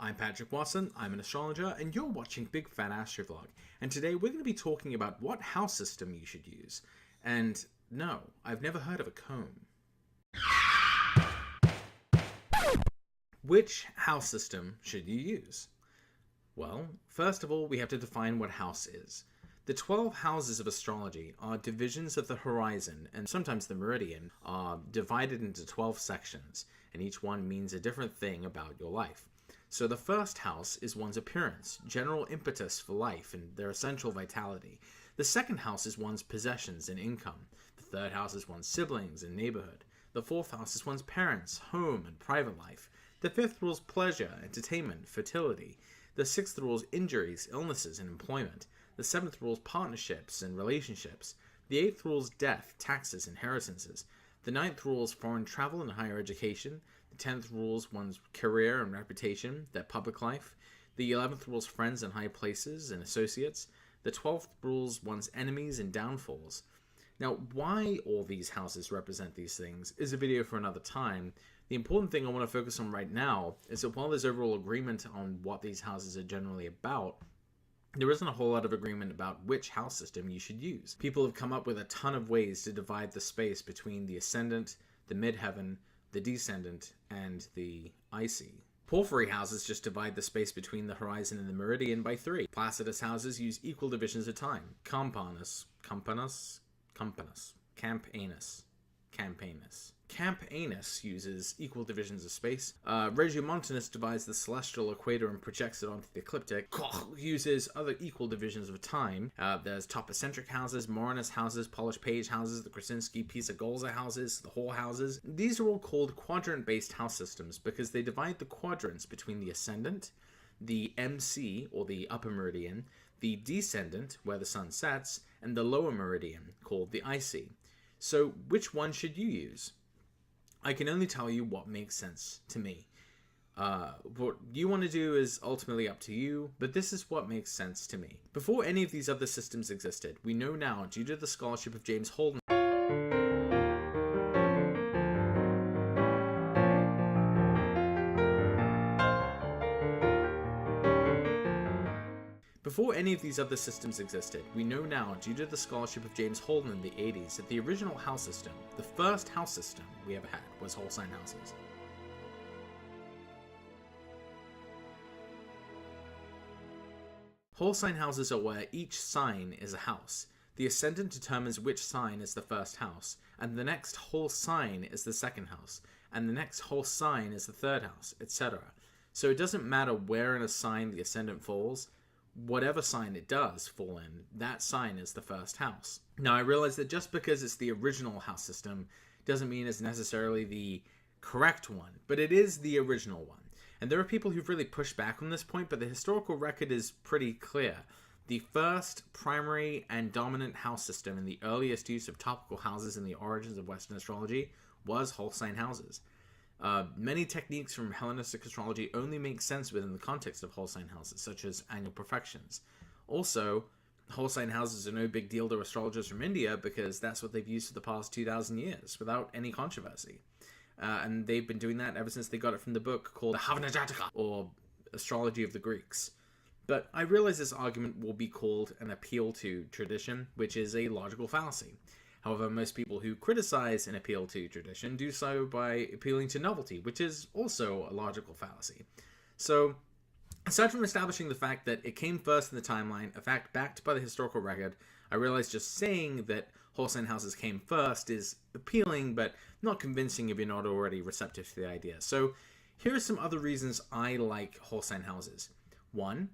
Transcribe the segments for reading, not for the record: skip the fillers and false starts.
I'm Patrick Watson, I'm an astrologer, and you're watching Big Fat Astrovlog. And today we're going to be talking about what house system you should use. And no, I've never heard of a comb. Which house system should you use? Well, first of all, we have to define what house is. The 12 houses of astrology are divisions of the horizon, and sometimes the meridian, are divided into 12 sections, and each one means a different thing about your life. So the first house is one's appearance, general impetus for life, and their essential vitality. The second house is one's possessions and income. The third house is one's siblings and neighborhood. The fourth house is one's parents, home, and private life. The fifth rules pleasure, entertainment, fertility. The sixth rules injuries, illnesses, and employment. The seventh rules partnerships and relationships. The eighth rules death, taxes, inheritances. The ninth rules foreign travel and higher education. The 10th rules one's career and reputation, their public life. The 11th rules friends in high places and associates. The 12th rules one's enemies and downfalls. Now, why all these houses represent these things is a video for another time. The important thing I want to focus on right now is that while there's overall agreement on what these houses are generally about, there isn't a whole lot of agreement about which house system you should use. People have come up with a ton of ways to divide the space between the ascendant, the midheaven, the descendant, and the icy. Porphyry houses just divide the space between the horizon and the meridian by 3. Placidus houses use equal divisions of time. Campanus. Campanus uses equal divisions of space. Regiomontanus divides the celestial equator and projects it onto the ecliptic. Koch uses other equal divisions of time. There's topocentric houses, Morinus houses, Polish page houses, the Krasinski Pisa-Golza houses, the Hall houses. These are all called quadrant-based house systems because they divide the quadrants between the ascendant, the MC, or the upper meridian, the descendant, where the sun sets, and the lower meridian, called the icy. So which one should you use? I can only tell you what makes sense to me. What you want to do is ultimately up to you, but this is what makes sense to me. Before any of these other systems existed, we know now, due to the scholarship of James Holden, in the 80s that the original house system, the first house system we ever had, was whole sign houses. Whole sign houses are where each sign is a house. The ascendant determines which sign is the first house, and the next whole sign is the second house, and the next whole sign is the third house, etc. So it doesn't matter where in a sign the ascendant falls. Whatever sign it does fall in, that sign is the first house. Now, I realize that just because it's the original house system doesn't mean it's necessarily the correct one, but it is the original one. And there are people who've really pushed back on this point, but the historical record is pretty clear. The first primary and dominant house system in the earliest use of topical houses in the origins of Western astrology was whole sign houses. Many techniques from Hellenistic astrology only make sense within the context of whole sign houses, such as annual perfections. Also, whole sign houses are no big deal to astrologers from India because that's what they've used for the past 2,000 years without any controversy. And they've been doing that ever since they got it from the book called the Havana Jataka, or Astrology of the Greeks. But I realize this argument will be called an appeal to tradition, which is a logical fallacy. However, most people who criticize an appeal to tradition do so by appealing to novelty, which is also a logical fallacy. So, aside from establishing the fact that it came first in the timeline, a fact backed by the historical record, I realize just saying that whole sign houses came first is appealing, but not convincing if you're not already receptive to the idea. So, here are some other reasons I like whole sign houses. 1.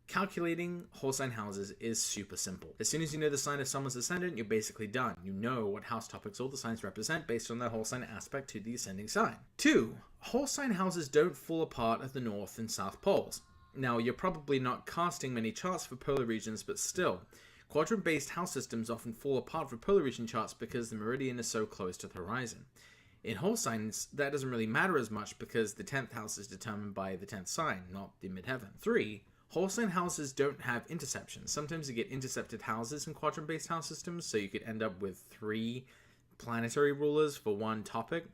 Calculating whole sign houses is super simple. As soon as you know the sign of someone's ascendant, you're basically done. You know what house topics all the signs represent based on their whole sign aspect to the ascending sign. 2. Whole sign houses don't fall apart at the north and south poles. Now, you're probably not casting many charts for polar regions, but still, quadrant-based house systems often fall apart for polar region charts because the meridian is so close to the horizon. In whole signs, that doesn't really matter as much because the 10th house is determined by the 10th sign, not the midheaven. 3. Whole sign houses don't have interceptions. Sometimes you get intercepted houses in quadrant-based house systems, so you could end up with 3 planetary rulers for one topic,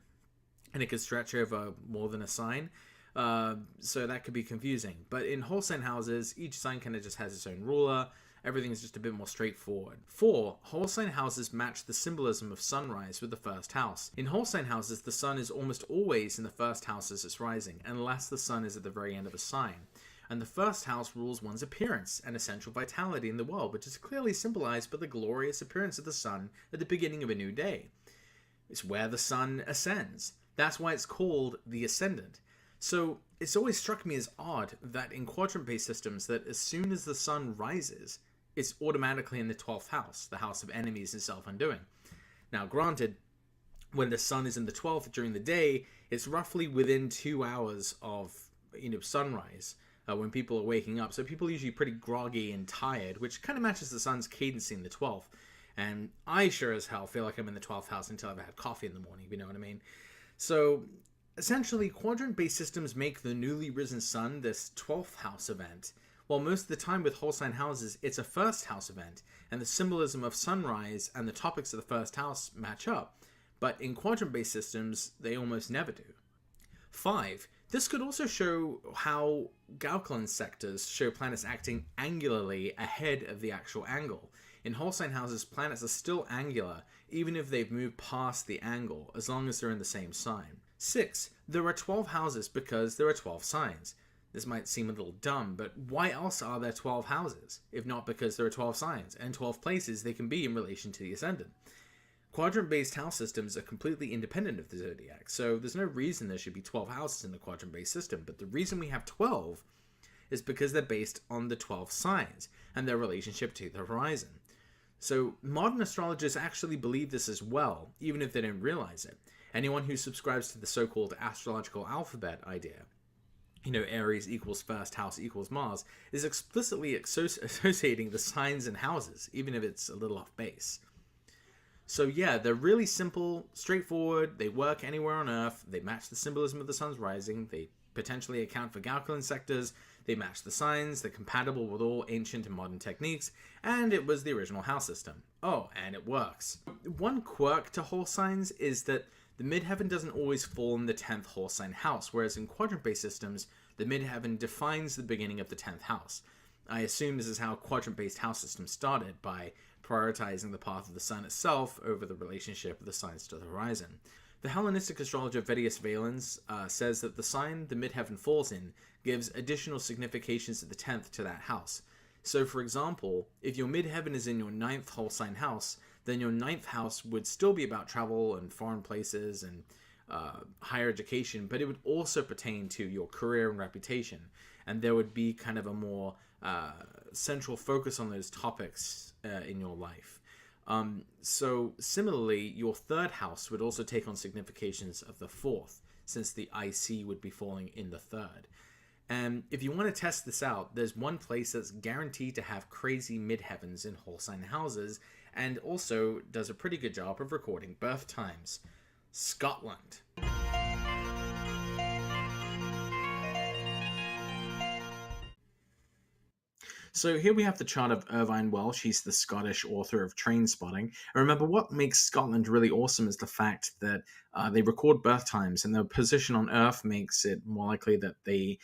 and it could stretch over more than a sign. So that could be confusing. But in whole sign houses, each sign kind of just has its own ruler. Everything's just a bit more straightforward. 4. Whole sign houses match the symbolism of sunrise with the first house. In whole sign houses, the sun is almost always in the first house as it's rising, unless the sun is at the very end of a sign. And the first house rules one's appearance and essential vitality in the world, which is clearly symbolized by the glorious appearance of the sun at the beginning of a new day. It's where the sun ascends. That's why it's called the ascendant. So it's always struck me as odd that in quadrant-based systems that as soon as the sun rises, it's automatically in the 12th house, the house of enemies and self-undoing. Now, granted, when the sun is in the 12th during the day, it's roughly within 2 hours of sunrise when people are waking up. So people are usually pretty groggy and tired, which kind of matches the sun's cadence in the 12th. And I sure as hell feel like I'm in the 12th house until I've had coffee in the morning, if you know what I mean. So essentially, quadrant-based systems make the newly risen sun this 12th house event, while most of the time with whole sign houses, it's a first house event, and the symbolism of sunrise and the topics of the first house match up. But in quadrant-based systems, they almost never do. 5. This could also show how Gauquelin sectors show planets acting angularly ahead of the actual angle. In whole sign houses, planets are still angular, even if they've moved past the angle, as long as they're in the same sign. 6. There are 12 houses because there are 12 signs. This might seem a little dumb, but why else are there 12 houses, if not because there are 12 signs, and 12 places they can be in relation to the ascendant? Quadrant-based house systems are completely independent of the zodiac, so there's no reason there should be 12 houses in the quadrant-based system, but the reason we have 12 is because they're based on the 12 signs and their relationship to the horizon. So modern astrologers actually believe this as well, even if they don't realize it. Anyone who subscribes to the so-called astrological alphabet idea, Aries equals first house equals Mars, is explicitly associating the signs and houses, even if it's a little off base. So yeah, they're really simple, straightforward, they work anywhere on Earth, they match the symbolism of the sun's rising, they potentially account for Gauquelin sectors, they match the signs, they're compatible with all ancient and modern techniques, and it was the original house system. Oh, and it works. One quirk to whole signs is that the midheaven doesn't always fall in the 10th whole sign house, whereas in quadrant-based systems, the midheaven defines the beginning of the 10th house. I assume this is how quadrant-based house systems started, by prioritizing the path of the sun itself over the relationship of the signs to the horizon. The Hellenistic astrologer Vettius Valens says that the sign the midheaven falls in gives additional significations of the 10th to that house. So for example, if your midheaven is in your 9th whole sign house, then your 9th house would still be about travel and foreign places and higher education, but it would also pertain to your career and reputation. And there would be kind of a more central focus on those topics in your life. So similarly, your 3rd house would also take on significations of the 4th, since the IC would be falling in the 3rd. And if you want to test this out, there's one place that's guaranteed to have crazy midheavens in whole sign houses, and also does a pretty good job of recording birth times. Scotland. So here we have the chart of Irvine Welsh. He's the Scottish author of Trainspotting. And remember, what makes Scotland really awesome is the fact that they record birth times, and their position on Earth makes it more likely that the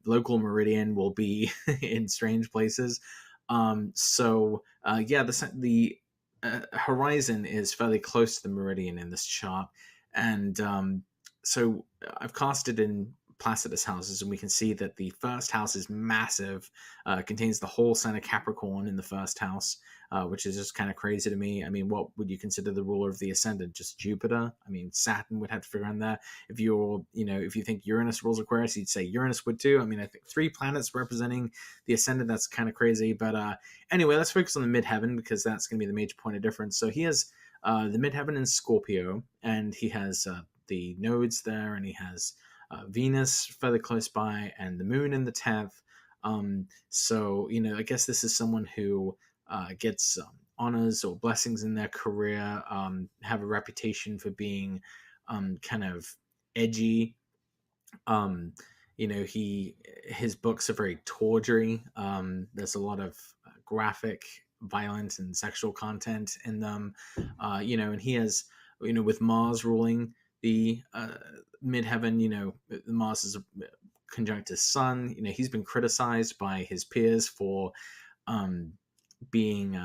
local meridian will be in strange places. The horizon is fairly close to the meridian in this chart, and so I've cast it in Placidus houses, and we can see that the first house is massive, contains the whole sign of Capricorn in the first house, which is just kind of crazy to me. I mean, what would you consider the ruler of the ascendant? Just Jupiter? I mean, Saturn would have to figure in there. If if you think Uranus rules Aquarius, you'd say Uranus would too. I mean, I think 3 planets representing the ascendant, that's kind of crazy. But anyway, let's focus on the midheaven, because that's going to be the major point of difference. So he has the midheaven in Scorpio, and he has the nodes there, and he has Venus fairly close by, and the moon in the 10th. I guess this is someone who gets honors or blessings in their career, have a reputation for being kind of edgy. His books are very tawdry. There's a lot of graphic, violent, and sexual content in them. And he has, with Mars ruling the midheaven. Mars is conjunct his sun. He's been criticized by his peers for being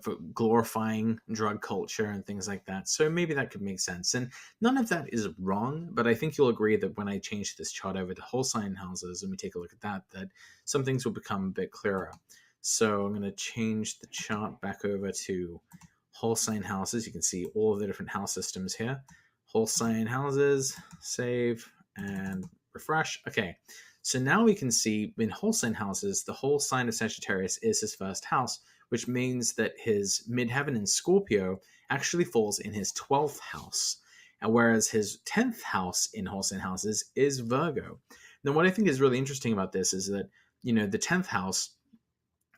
for glorifying drug culture and things like that. So maybe that could make sense. And none of that is wrong, but I think you'll agree that when I change this chart over to whole sign houses and we take a look at that some things will become a bit clearer. So I'm going to change the chart back over to whole sign houses. You can see all of the different house systems here. Whole sign houses, save, and refresh. Okay, so now we can see in whole sign houses, the whole sign of Sagittarius is his first house, which means that his midheaven in Scorpio actually falls in his 12th house, and whereas his 10th house in whole sign houses is Virgo. Now, what I think is really interesting about this is that, the 10th house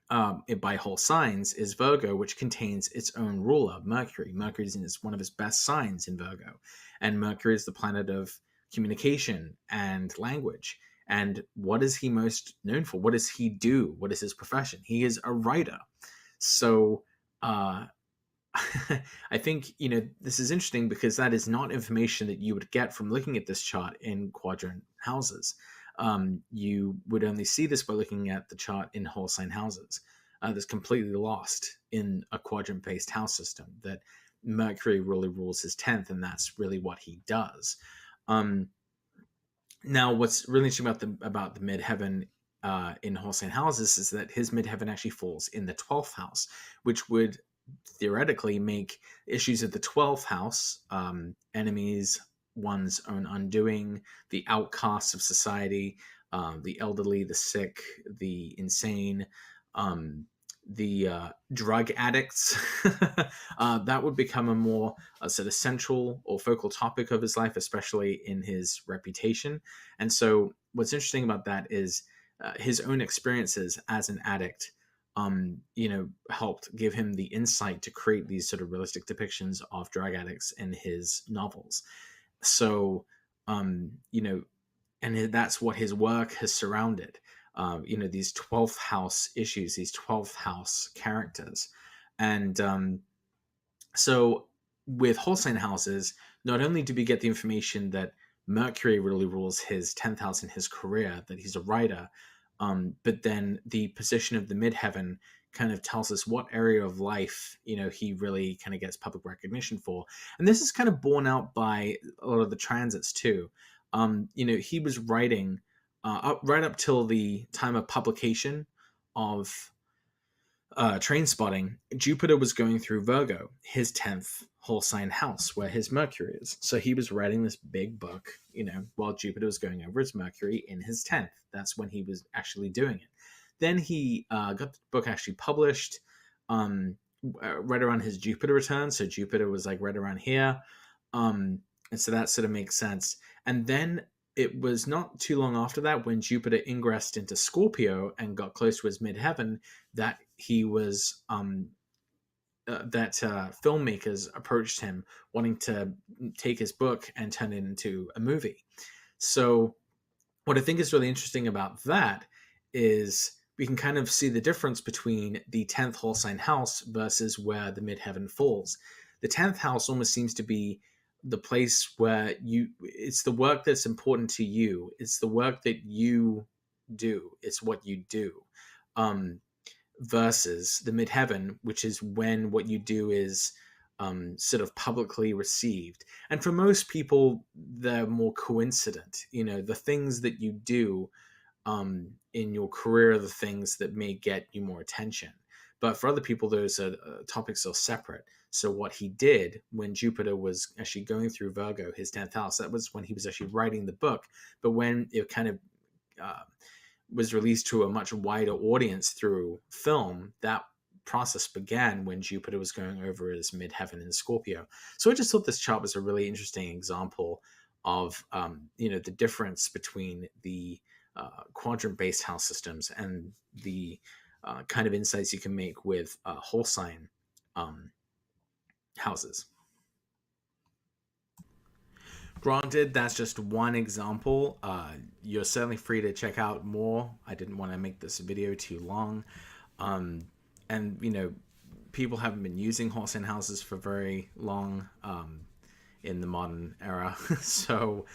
by whole signs is Virgo, which contains its own ruler, Mercury. Mercury is one of his best signs in Virgo, and Mercury is the planet of communication and language. And what is he most known for? What does he do? What is his profession? He is a writer. So I think, this is interesting because that is not information that you would get from looking at this chart in quadrant houses. You would only see this by looking at the chart in whole sign houses. That's completely lost in a quadrant-based house system, that Mercury really rules his 10th, and that's really what he does. Now, what's really interesting about the midheaven in whole sign houses is that his midheaven actually falls in the 12th house, which would theoretically make issues of the 12th house, enemies, one's own undoing, the outcasts of society, the elderly, the sick, the insane, the drug addicts, that would become a more sort of central or focal topic of his life, especially in his reputation. And so what's interesting about that is his own experiences as an addict helped give him the insight to create these sort of realistic depictions of drug addicts in his novels. So, and that's what his work has surrounded. These 12th house issues, these 12th house characters. And so with whole sign houses, not only do we get the information that Mercury really rules his 10th house in his career, that he's a writer, but then the position of the midheaven kind of tells us what area of life, he really kind of gets public recognition for. And this is kind of borne out by a lot of the transits too. He was writing right up till the time of publication of Train Spotting. Jupiter was going through Virgo, his 10th whole sign house, where his Mercury is. So he was writing this big book, while Jupiter was going over his Mercury in his 10th. That's when he was actually doing it. Then he got the book actually published right around his Jupiter return. So Jupiter was like right around here. And so that sort of makes sense. And then it was not too long after that, when Jupiter ingressed into Scorpio and got close to his midheaven, that he was filmmakers approached him wanting to take his book and turn it into a movie. So what I think is really interesting about that is we can kind of see the difference between the 10th whole sign house versus where the midheaven falls. The 10th house almost seems to be the place where it's the work that's important to you. It's the work that you do. It's what you do. Versus the midheaven, which is when what you do is sort of publicly received. And for most people, they're more coincident. The things that you do in your career are the things that may get you more attention. But for other people, those topics are separate. So what he did when Jupiter was actually going through Virgo, his 10th house, that was when he was actually writing the book. But when it kind of was released to a much wider audience through film, that process began when Jupiter was going over his midheaven in Scorpio. So I just thought this chart was a really interesting example of the difference between the quadrant-based house systems and the kind of insights you can make with whole sign houses. Granted, that's just one example. You're certainly free to check out more. I didn't want to make this video too long. And, people haven't been using whole sign houses for very long in the modern era. So,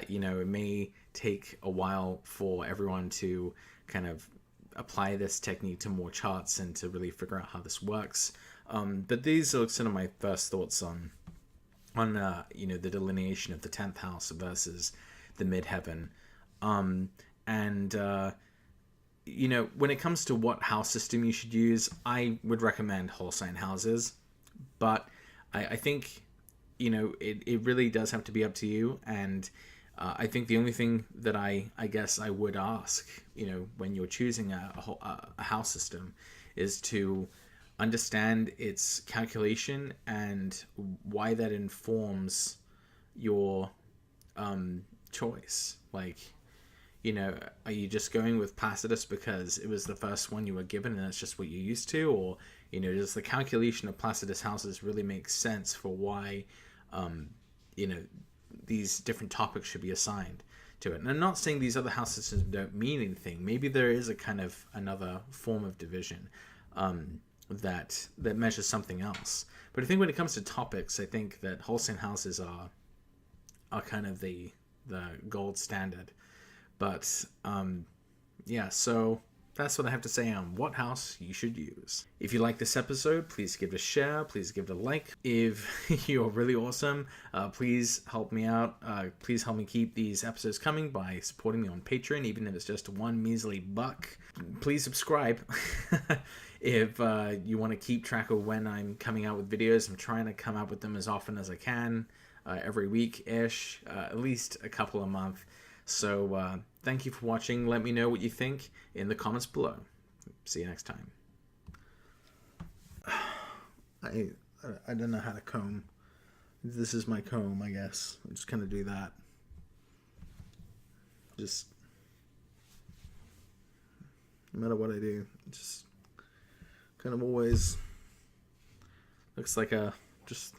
you know, it may take a while for everyone to kind of apply this technique to more charts and to really figure out how this works. But these are sort of my first thoughts on you know, the delineation of the 10th house versus the midheaven. You know, when it comes to what house system you should use, I would recommend whole sign houses, but I think, you know, it really does have to be up to you. And I think the only thing that I guess I would ask, you know, when you're choosing a house system, is to understand its calculation and why that informs your choice. Like, you know, are you just going with Placidus because it was the first one you were given and that's just what you're used to? Or, you know, does the calculation of Placidus houses really make sense for why, you know, these different topics should be assigned to it? And I'm not saying these other house systems don't mean anything. Maybe there is a kind of another form of division that measures something else. But I think when it comes to topics, I think that whole sign houses are kind of the gold standard. But yeah, so that's what I have to say on what house you should use. If you like this episode, please give it a share, please give it a like. If you're really awesome, please help me out. Please help me keep these episodes coming by supporting me on Patreon, even if it's just one measly buck. Please subscribe. If you want to keep track of when I'm coming out with videos, I'm trying to come out with them as often as I can, every week-ish, at least a couple a month. So thank you for watching. Let me know what you think in the comments below. See you next time. I don't know how to comb. This is my comb, I guess. I'm just gonna do that. Just no matter what I do, it just kind of always looks like a just